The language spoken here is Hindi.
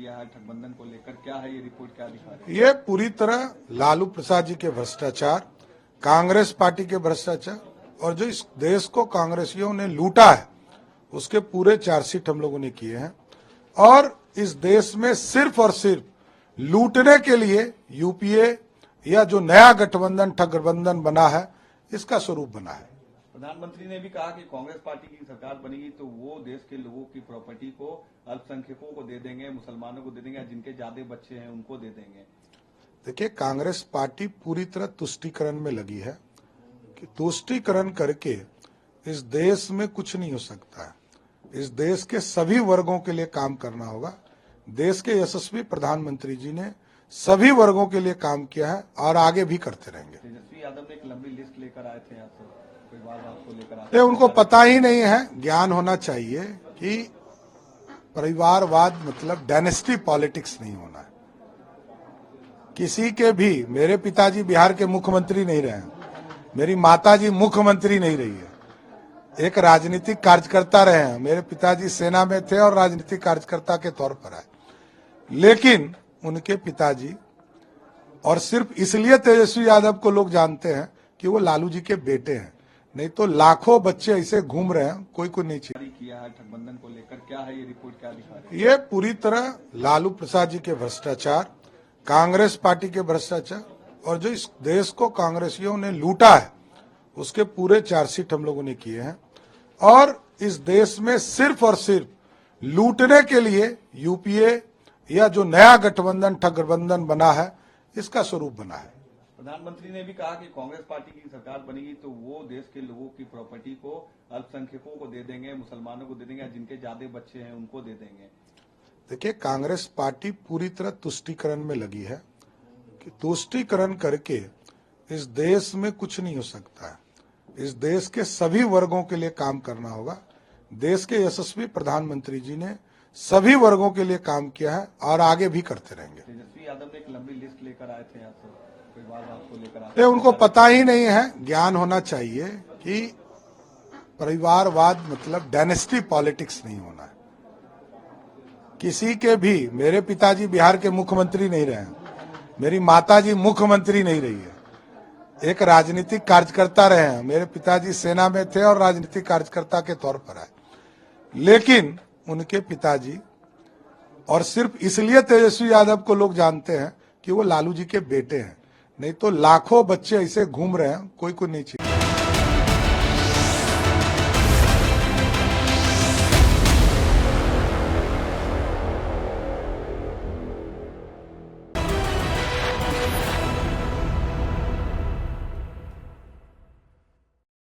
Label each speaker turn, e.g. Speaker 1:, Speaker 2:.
Speaker 1: किया है ठगबंधन को लेकर, क्या है ये रिपोर्ट, क्या दिखा रही है?
Speaker 2: ये पूरी तरह लालू प्रसाद जी के भ्रष्टाचार, कांग्रेस पार्टी के भ्रष्टाचार और जो इस देश को कांग्रेसियों ने लूटा है उसके पूरे चार्जशीट हम लोगों ने किए हैं। और इस देश में सिर्फ और सिर्फ लूटने के लिए यूपीए या जो नया गठबंधन ठगबंधन बना है इसका स्वरूप बना है।
Speaker 1: प्रधानमंत्री ने भी कहा कि कांग्रेस पार्टी की सरकार बनेगी तो वो देश के लोगों की प्रॉपर्टी को अल्पसंख्यकों को दे देंगे, मुसलमानों को दे देंगे, जिनके ज्यादा बच्चे हैं उनको दे देंगे।
Speaker 2: देखिए, कांग्रेस पार्टी पूरी तरह तुष्टीकरण में लगी है कि तुष्टीकरण करके इस देश में कुछ नहीं हो सकता है। इस देश के सभी वर्गों के लिए काम करना होगा। देश के यशस्वी प्रधानमंत्री जी ने सभी वर्गों के लिए काम किया है और आगे भी करते रहेंगे।
Speaker 1: तेजस्वी यादव ने एक लंबी लिस्ट लेकर आए थे यहाँ से, कोई बात को लेकर आए
Speaker 2: ये उनको पता ही नहीं है। ज्ञान होना चाहिए कि परिवारवाद मतलब डायनेस्टी पॉलिटिक्स नहीं होना है। किसी के भी, मेरे पिताजी बिहार के मुख्यमंत्री नहीं रहे हैं, मेरी माताजी मुख्यमंत्री नहीं रही है, एक राजनीतिक कार्यकर्ता रहे हैं। मेरे पिताजी सेना में थे और राजनीतिक कार्यकर्ता के तौर पर आए, लेकिन उनके पिताजी, और सिर्फ इसलिए तेजस्वी यादव को लोग जानते हैं कि वो लालू जी के बेटे हैं, नहीं तो लाखों बच्चे ऐसे घूम रहे हैं, कोई नहीं
Speaker 1: किया है ठगबंधन को लेकर, क्या है ये रिपोर्ट, क्या दिखा रही है?
Speaker 2: ये पूरी तरह लालू प्रसाद जी के भ्रष्टाचार, कांग्रेस पार्टी के भ्रष्टाचार और जो इस देश को कांग्रेसियों ने लूटा है उसके पूरे चार्जशीट हम लोगों ने किए हैं। और इस देश में सिर्फ और सिर्फ लूटने के लिए यूपीए या जो नया गठबंधन ठगबंधन बना है इसका स्वरूप बना है।
Speaker 1: प्रधानमंत्री ने भी कहा कि कांग्रेस पार्टी की सरकार बनेगी तो वो देश के लोगों की प्रॉपर्टी को अल्पसंख्यकों को दे देंगे, मुसलमानों को दे देंगे, जिनके ज्यादा बच्चे हैं उनको दे देंगे।
Speaker 2: देखिए, कांग्रेस पार्टी पूरी तरह तुष्टीकरण में लगी है कि तुष्टीकरण करके इस देश में कुछ नहीं हो सकता है। इस देश के सभी वर्गों के लिए काम करना होगा। देश के यशस्वी प्रधानमंत्री जी ने सभी वर्गों के लिए काम किया है और आगे भी करते रहेंगे।
Speaker 1: तेजस्वी यादव ने एक लंबी लिस्ट लेकर आए थे यहाँ से, कोई बात को लेकर आए?
Speaker 2: ये उनको पता ही नहीं है। ज्ञान होना चाहिए कि परिवारवाद मतलब डायनेस्टी पॉलिटिक्स नहीं होना है। किसी के भी, मेरे पिताजी बिहार के मुख्यमंत्री नहीं रहे हैं, मेरी माताजी मुख्यमंत्री नहीं रही है, एक राजनीतिक कार्यकर्ता रहे हैं। मेरे पिताजी सेना में थे और राजनीतिक कार्यकर्ता के तौर पर आए, लेकिन उनके पिताजी, और सिर्फ इसलिए तेजस्वी यादव को लोग जानते हैं कि वो लालू जी के बेटे हैं, नहीं तो लाखों बच्चे ऐसे घूम रहे हैं, कोई नहीं चाहिए।